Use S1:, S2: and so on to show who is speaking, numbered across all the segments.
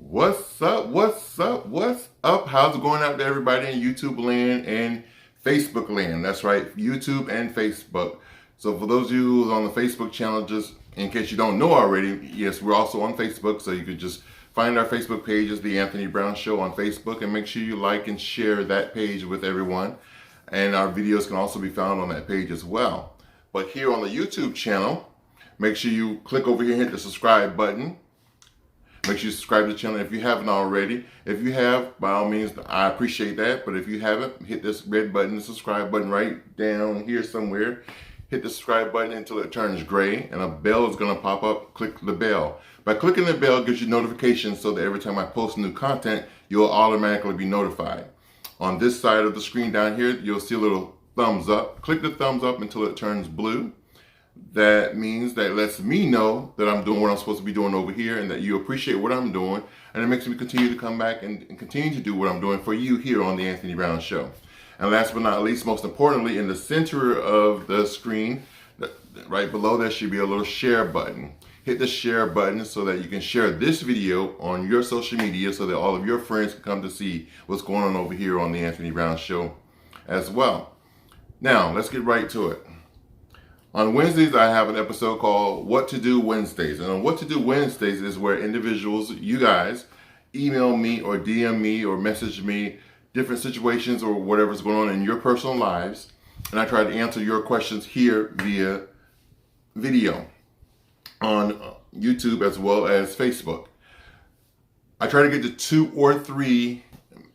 S1: What's up? What's up? What's up? How's it going out to everybody in YouTube land and Facebook land? That's right, YouTube and Facebook. So for those of you who's on the Facebook channel, just in case you don't know already, yes, we're also on Facebook. So you could just find our Facebook page as The Anthony Brown Show on Facebook, and make sure you like and share that page with everyone. And our videos can also be found on that page as well. But here on the YouTube channel, make sure you click over here and hit the subscribe button. Make sure you subscribe to the channel if you haven't already. If you have, by all means, I appreciate that. But if you haven't, hit this red button, the subscribe button right down here somewhere. Hit the subscribe button until it turns gray, and a bell is going to pop up. Click the bell. By clicking the bell, it gives you notifications so that every time I post new content, you'll automatically be notified. On this side of the screen down here, you'll see a little thumbs up. Click the thumbs up until it turns blue. That means that lets me know that I'm doing what I'm supposed to be doing over here, and that you appreciate what I'm doing, and it makes me continue to come back and continue to do what I'm doing for you here on The Anthony Brown Show. And last but not least, most importantly, in the center of the screen, right below there should be a little share button. Hit the share button so that you can share this video on your social media so that all of your friends can come to see what's going on over here on The Anthony Brown Show as well. Now, let's get right to it. On Wednesdays, I have an episode called What to Do Wednesdays. And on What to Do Wednesdays is where individuals, you guys, email me or DM me or message me different situations or whatever's going on in your personal lives. And I try to answer your questions here via video on YouTube as well as Facebook. I try to get to 2 or 3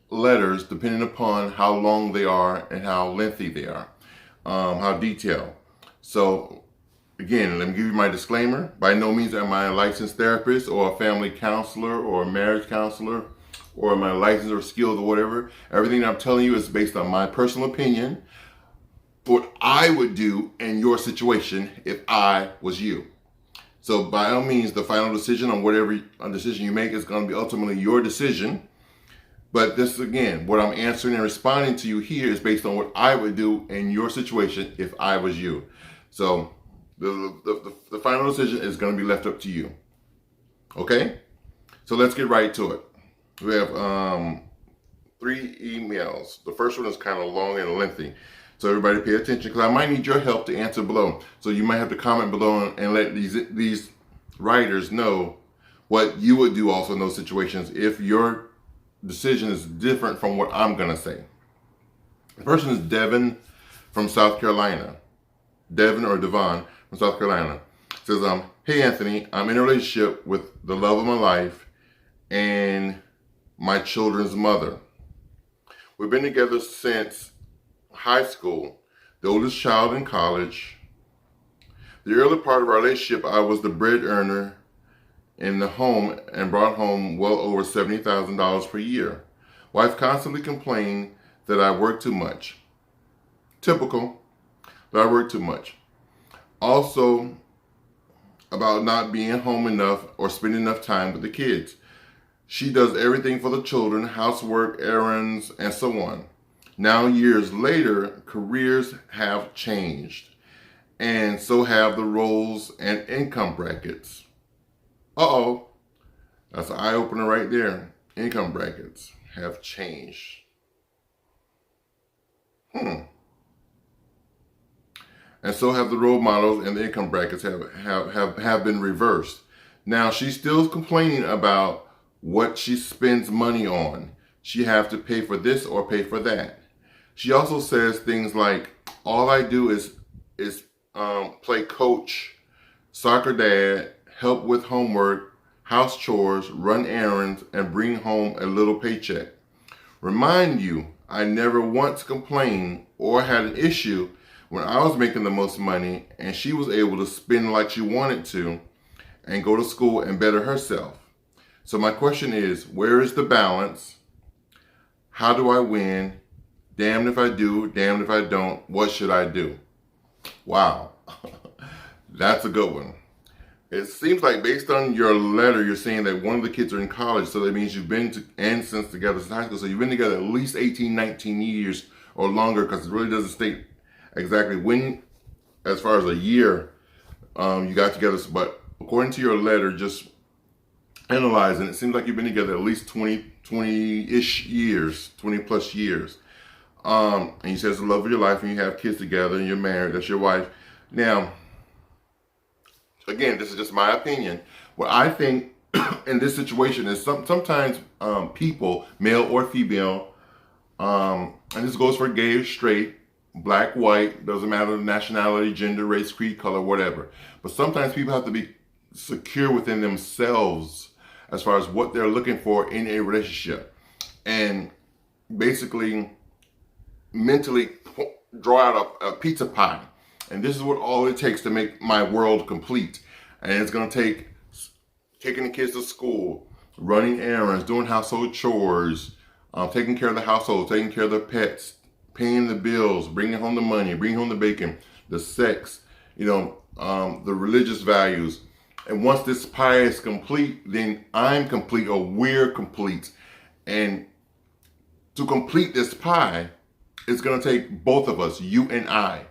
S1: letters depending upon how long they are and how lengthy they are, how detailed. So again, let me give you my disclaimer. By no means am I a licensed therapist or a family counselor or a marriage counselor or my license or skills or whatever. Everything that I'm telling you is based on my personal opinion, what I would do in your situation if I was you. So by all means, the final decision on whatever decision you make is going to be ultimately your decision. But this, again, what I'm answering and responding to you here is based on what I would do in your situation if I was you. So the final decision is going to be left up to you. Okay? So let's get right to it. We have 3 emails. The first one is kind of long and lengthy. So everybody pay attention, because I might need your help to answer below. So you might have to comment below and let these writers know what you would do also in those situations if your decision is different from what I'm going to say. The person is Devin from South Carolina. Devin or Devon from South Carolina says, hey Anthony, I'm in a relationship with the love of my life and my children's mother. We've been together since high school, the oldest child in college. The early part of our relationship, I was the bread earner in the home and brought home well over $70,000 per year. Wife constantly complained that I work too much. Typical. That I work too much. Also, about not being home enough or spending enough time with the kids. She does everything for the children, housework, errands, and so on. Now, years later, careers have changed, and so have the roles and income brackets. Uh-oh, that's an eye-opener right there. Income brackets have changed. And so have the role models, and the income brackets have been reversed. Now, she's still complaining about what she spends money on. She have to pay for this or pay for that. She also says things like, all I do is play coach, soccer dad, help with homework, house chores, run errands, and bring home a little paycheck. Remind you, I never once complained or had an issue when I was making the most money and she was able to spend like she wanted to and go to school and better herself. So my question is, where is the balance? How do I win? Damned if I do, damned if I don't. What should I do? Wow, that's a good one. It seems like based on your letter, you're saying that one of the kids are in college, so that means you've been since together since high school, so you've been together at least 18, 19 years or longer, because it really doesn't state exactly when, as far as a year, you got together. But according to your letter, just analyzing, it seems like you've been together at least 20-ish years, 20 plus years. And you said it's the love of your life, and you have kids together, and you're married, that's your wife. Now, again, this is just my opinion. What I think in this situation is sometimes people, male or female, and this goes for gay or straight, black, white, doesn't matter the nationality, gender, race, creed, color, whatever. But sometimes people have to be secure within themselves as far as what they're looking for in a relationship. And basically, mentally draw out a pizza pie. And this is what all it takes to make my world complete. And it's going to take taking the kids to school, running errands, doing household chores, taking care of the household, taking care of the pets, paying the bills, bringing home the money, bringing home the bacon, the sex, the religious values. And once this pie is complete, then I'm complete, or we're complete. And to complete this pie, it's going to take both of us, you and I.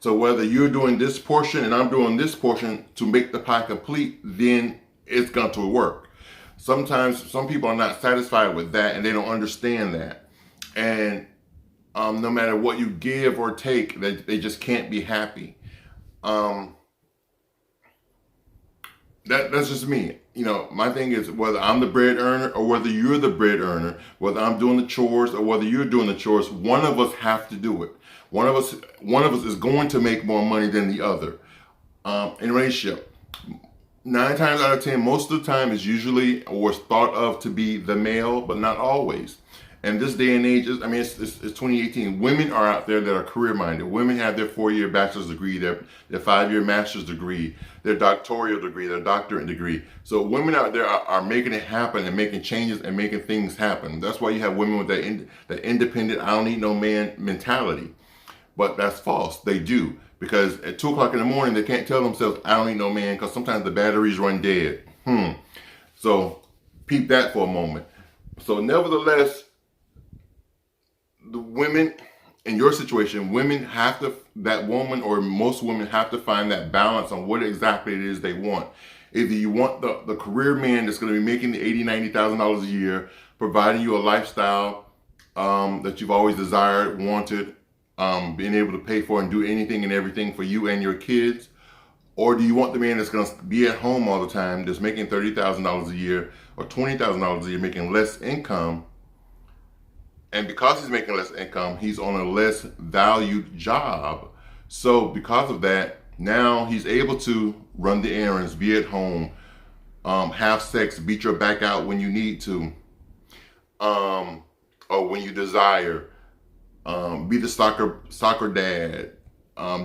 S1: So whether you're doing this portion and I'm doing this portion to make the pie complete, then it's going to work. Sometimes some people are not satisfied with that, and they don't understand that. And no matter what you give or take, they just can't be happy. That's just me. My thing is, whether I'm the bread earner or whether you're the bread earner, whether I'm doing the chores or whether you're doing the chores, one of us have to do it. One of us is going to make more money than the other. In a relationship, 9 times out of 10, most of the time is usually or is thought of to be the male, but not always. And this day and age, it's 2018. Women are out there that are career-minded. Women have their 4-year bachelor's degree, their 5-year master's degree, their doctoral degree, their doctorate degree. So women out there are making it happen and making changes and making things happen. That's why you have women with that independent, I don't need no man mentality. But that's false. They do. Because at 2 o'clock in the morning, they can't tell themselves, I don't need no man, because sometimes the batteries run dead. So peep that for a moment. So nevertheless, the women in your situation, that woman or most women have to find that balance on what exactly it is they want. Either you want the career man that's going to be making the $80,000, $90,000 a year, providing you a lifestyle that you've always desired, wanted, being able to pay for and do anything and everything for you and your kids. Or do you want the man that's going to be at home all the time, that's making $30,000 a year or $20,000 a year, making less income? And because he's making less income, he's on a less valued job. So because of that, now he's able to run the errands, be at home, have sex, beat your back out when you need to, or when you desire, be the soccer dad,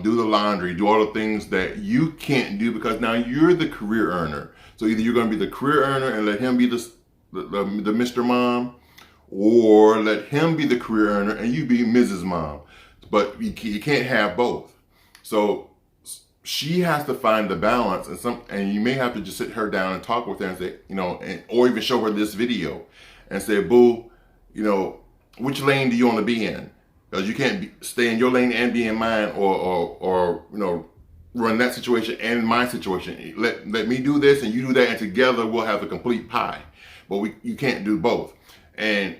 S1: do the laundry, do all the things that you can't do because now you're the career earner. So either you're going to be the career earner and let him be the Mr. Mom, or let him be the career earner and you be Mrs. Mom. But you can't have both. So she has to find the balance, and you may have to just sit her down and talk with her and say, or even show her this video and say, boo, which lane do you want to be in? Because you can't stay in your lane and be in mine, or run that situation and my situation. Let me do this and you do that, and together we'll have a complete pie. But you can't do both. And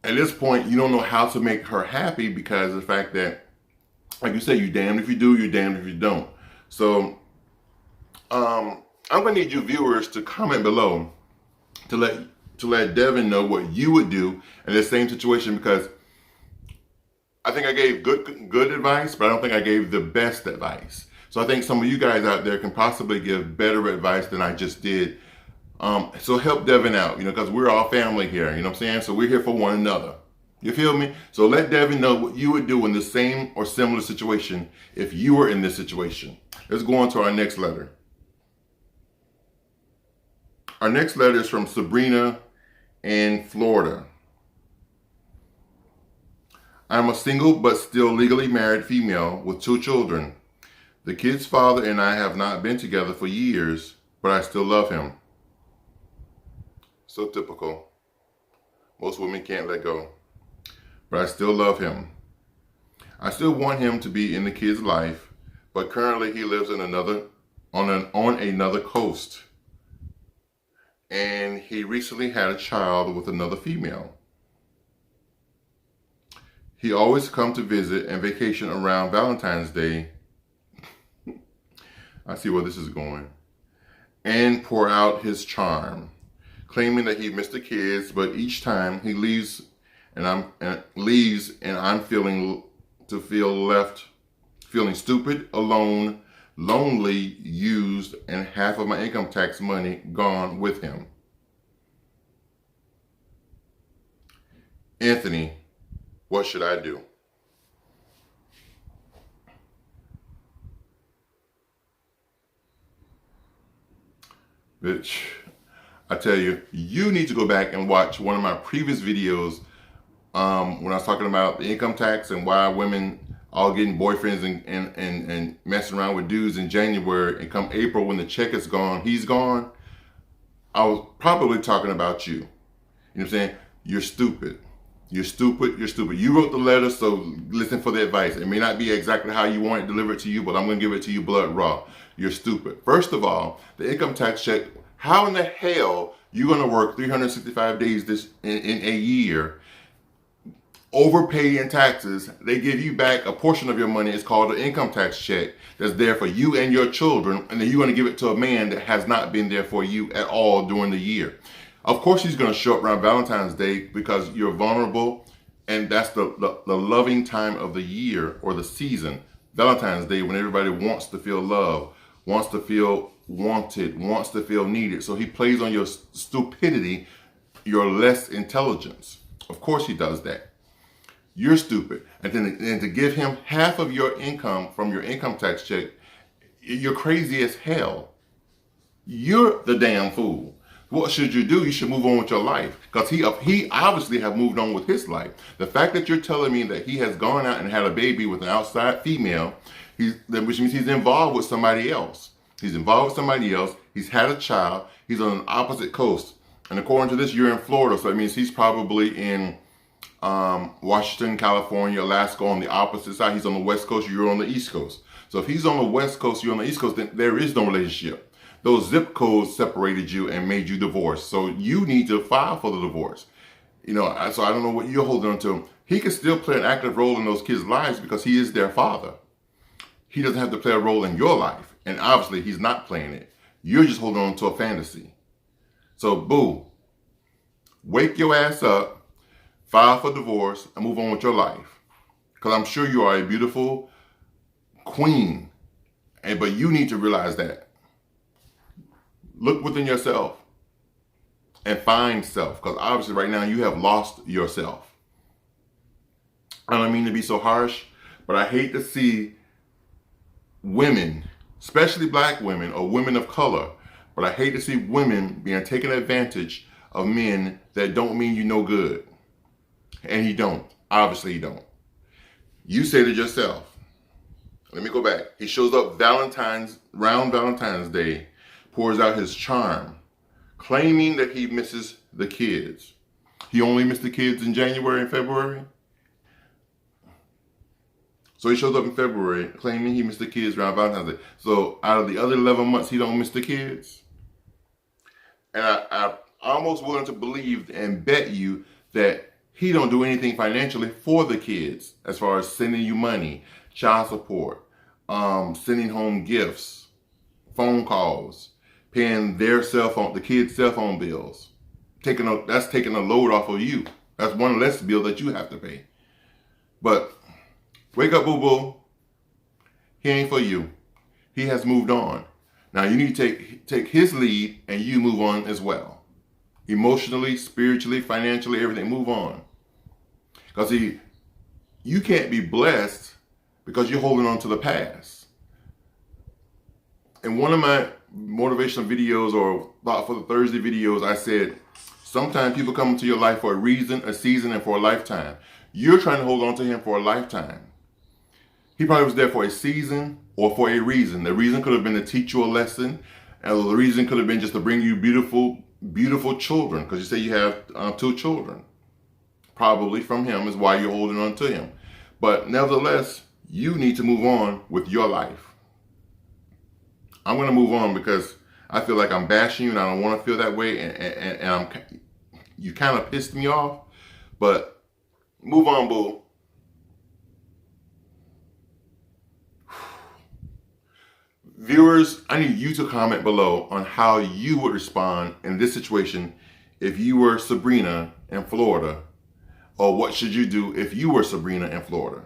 S1: at this point, you don't know how to make her happy because of the fact that, like you say, you're damned if you do, you're damned if you don't. So I'm going to need you viewers to comment below to let Devin know what you would do in this same situation, because I think I gave good advice, but I don't think I gave the best advice. So I think some of you guys out there can possibly give better advice than I just did. So help Devin out, because we're all family here, you know what I'm saying? So we're here for one another. You feel me? So let Devin know what you would do in the same or similar situation if you were in this situation. Let's go on to our next letter. Our next letter is from Sabrina in Florida. I'm a single but still legally married female with 2 children. The kid's father and I have not been together for years, but I still love him. So typical. Most women can't let go. But I still love him. I still want him to be in the kid's life, but currently he lives in on another coast. and he recently had a child with another female. He always come to visit and vacation around Valentine's Day. I see where this is going. And pour out his charm, claiming that he missed the kids, but each time he leaves and I'm feeling stupid, alone, lonely, used, and half of my income tax money gone with him. Anthony, what should I do? Bitch, I tell you, you need to go back and watch one of my previous videos when I was talking about the income tax and why women all getting boyfriends and messing around with dudes in January, and come April when the check is gone, he's gone. I was probably talking about you. You know what I'm saying? You're stupid. You're stupid. You're stupid. You wrote the letter, so listen for the advice. It may not be exactly how you want it delivered to you, but I'm going to give it to you blood raw. You're stupid. First of all, the income tax check, how in the hell you going to work 365 days in a year, overpay in taxes, they give you back a portion of your money. It's called an income tax check that's there for you and your children, and then you're going to give it to a man that has not been there for you at all during the year. Of course he's going to show up around Valentine's Day because you're vulnerable, and that's the loving time of the year or the season. Valentine's Day, when everybody wants to feel love, wants to feel wanted, wants to feel needed. So he plays on your stupidity, your less intelligence. Of course he does that. You're stupid. And then to give him half of your income from your income tax check, you're crazy as hell. You're the damn fool. What should you do? You should move on with your life, because he obviously have moved on with his life. The fact that you're telling me that he has gone out and had a baby with an outside female, which means he's involved with somebody else. He's involved with somebody else. He's had a child. He's on an opposite coast. And according to this, you're in Florida, so that means he's probably in Washington, California, Alaska, on the opposite side. He's on the West Coast, you're on the East Coast. So if he's on the West Coast, you're on the East Coast, then there is no relationship. Those zip codes separated you and made you divorced. So you need to file for the divorce. So I don't know what you're holding on to. He can still play an active role in those kids' lives because he is their father. He doesn't have to play a role in your life. And obviously he's not playing it. You're just holding on to a fantasy. So boo, wake your ass up, file for divorce, and move on with your life. Because I'm sure you are a beautiful queen, but you need to realize that. Look within yourself and find self, because obviously right now you have lost yourself. I don't mean to be so harsh, but I hate to see women, especially black women or women of color, but I hate to see women being taken advantage of men that don't mean you no good. And he don't. Obviously he don't. You said it yourself. Let me go back. He shows up around Valentine's Day, pours out his charm, claiming that he misses the kids. He only missed the kids in January and February. So he shows up in February claiming he missed the kids around Valentine's Day. So out of the other 11 months, he don't miss the kids. And I'm almost willing to believe and bet you that he don't do anything financially for the kids, as far as sending you money, child support, sending home gifts, phone calls, paying their the kids' cell phone bills. That's taking a load off of you. That's one less bill that you have to pay. But wake up, boo-boo. He ain't for you. He has moved on. Now you need to take his lead and you move on as well. Emotionally, spiritually, financially, everything, move on. Because you can't be blessed because you're holding on to the past. In one of my motivational videos, or about for the Thursday videos, I said, sometimes people come into your life for a reason, a season, and for a lifetime. You're trying to hold on to him for a lifetime. He probably was there for a season or for a reason. The reason could have been to teach you a lesson, and the reason could have been just to bring you beautiful children, because you say you have 2 children. Probably from him is why you're holding on to him. But nevertheless, you need to move on with your life. I'm going to move on because I feel like I'm bashing you, and I don't want to feel that way, and you kind of pissed me off. But move on, boo. Viewers, I need you to comment below on how you would respond in this situation if you were Sabrina in Florida, or what should you do if you were Sabrina in Florida?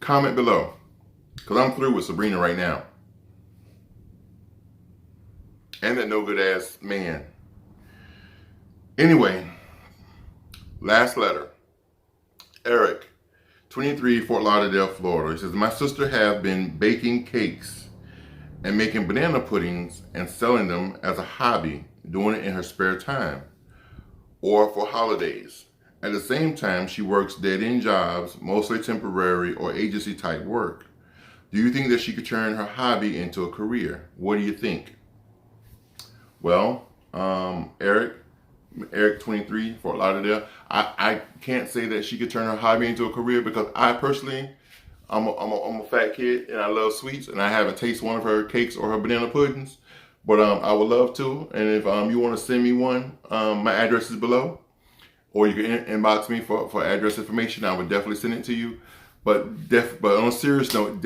S1: Comment below, because I'm through with Sabrina right now. And that no good ass man. Anyway, last letter. Eric, 23, Fort Lauderdale, Florida. He says, my sister have been baking cakes and making banana puddings and selling them as a hobby, doing it in her spare time or for holidays. At the same time, she works dead-end jobs, mostly temporary or agency type work. Do you think that she could turn her hobby into a career? What do you think? Well, Eric, 23, Fort Lauderdale, I can't say that she could turn her hobby into a career, because I personally, I'm a fat kid and I love sweets, and I haven't tasted one of her cakes or her banana puddings, but I would love to. And if you want to send me one, my address is below, or you can inbox me for address information. I would definitely send it to you. But on a serious note,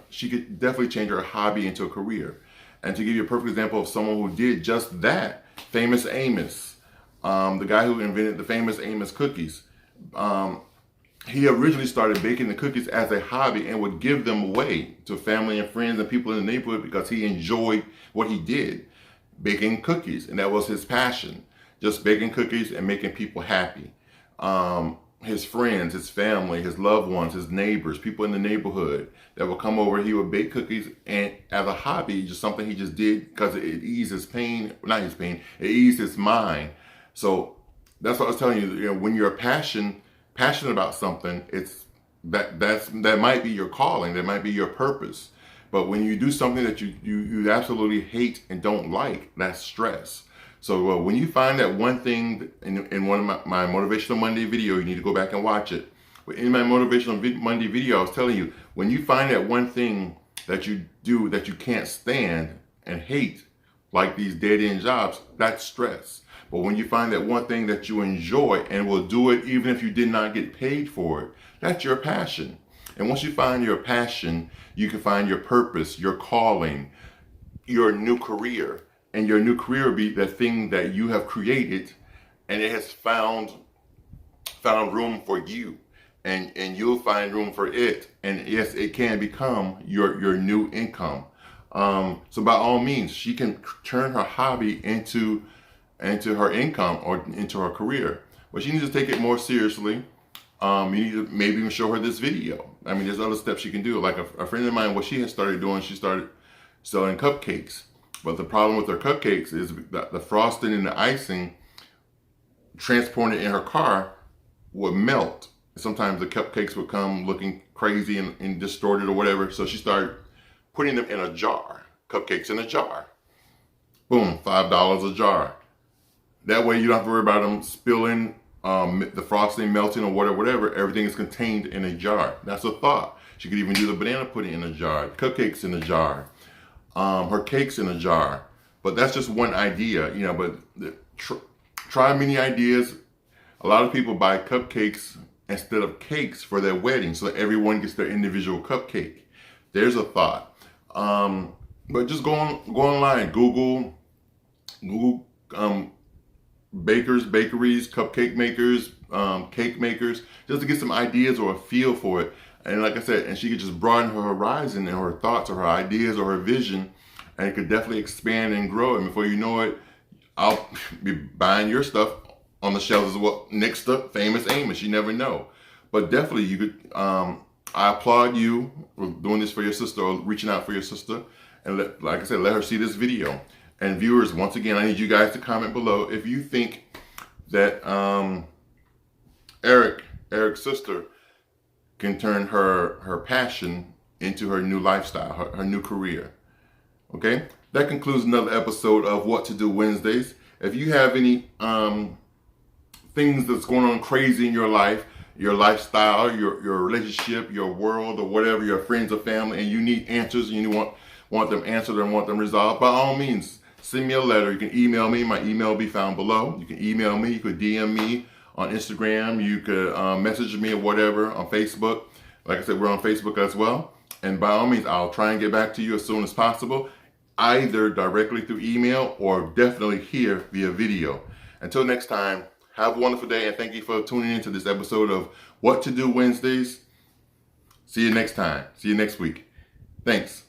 S1: she could definitely change her hobby into a career. And to give you a perfect example of someone who did just that, Famous Amos, the guy who invented the famous Amos cookies. He originally started baking the cookies as a hobby and would give them away to family and friends and people in the neighborhood because he enjoyed what he did, baking cookies. And that was his passion, just baking cookies and making people happy. His friends, his family, his loved ones, his neighbors, people in the neighborhood that would come over, he would bake cookies, and as a hobby, just something he just did because it eased his pain, not his pain, it eased his mind. So that's what I was telling you, when you're passionate about something, that might be your calling, that might be your purpose. But when you do something that you absolutely hate and don't like, that's stress. So when you find that one thing in one of my Motivational Monday video, you need to go back and watch it. But in my Motivational Monday video, I was telling you, when you find that one thing that you do that you can't stand and hate, like these dead-end jobs, that's stress. But when you find that one thing that you enjoy and will do it even if you did not get paid for it, that's your passion. And once you find your passion, you can find your purpose, your calling, your new career. And your new career will be the thing that you have created, and it has found room for you, and you'll find room for it. And yes, it can become your new income. So by all means, she can turn her hobby into her income or into her career. But she needs to take it more seriously. You need to maybe even show her this video. I mean, there's other steps she can do. Like a friend of mine, what she has started doing, she started selling cupcakes. But the problem with her cupcakes is that the frosting and the icing transported in her car would melt. Sometimes the cupcakes would come looking crazy and distorted or whatever. So she started putting them in a jar, cupcakes in a jar. Boom, $5 a jar. That way you don't have to worry about them spilling, the frosting melting or whatever. Everything is contained in a jar. That's a thought. She could even do the banana pudding in a jar, cupcakes in a jar. Her cakes in a jar. But that's just one idea, but try many ideas. A lot of people buy cupcakes instead of cakes for their wedding, so that everyone gets their individual cupcake. There's a thought. But just go online, Google bakers, bakeries, cupcake makers, cake makers, just to get some ideas or a feel for it. And like I said, and she could just broaden her horizon and her thoughts or her ideas or her vision, and it could definitely expand and grow. And before you know it, I'll be buying your stuff on the shelves as well, next to Famous Amos. You never know. But definitely you could, I applaud you for doing this for your sister or reaching out for your sister. And like I said, let her see this video. And viewers, once again, I need you guys to comment below if you think that Eric's sister can turn her passion into her new lifestyle, her new career. Okay? That concludes another episode of What to Do Wednesdays. If you have any things that's going on crazy in your life, your lifestyle, your relationship, your world, or whatever, your friends or family, and you need answers, and you want want them answered and want them resolved, by all means, send me a letter. You can email me. My email will be found below. You can email me. You could DM me on Instagram. You could message me or whatever on Facebook. Like I said, we're on Facebook as well. And by all means, I'll try and get back to you as soon as possible, either directly through email or definitely here via video. Until next time, have a wonderful day, and thank you for tuning into this episode of What to Do Wednesdays. See you next time. See you next week. Thanks.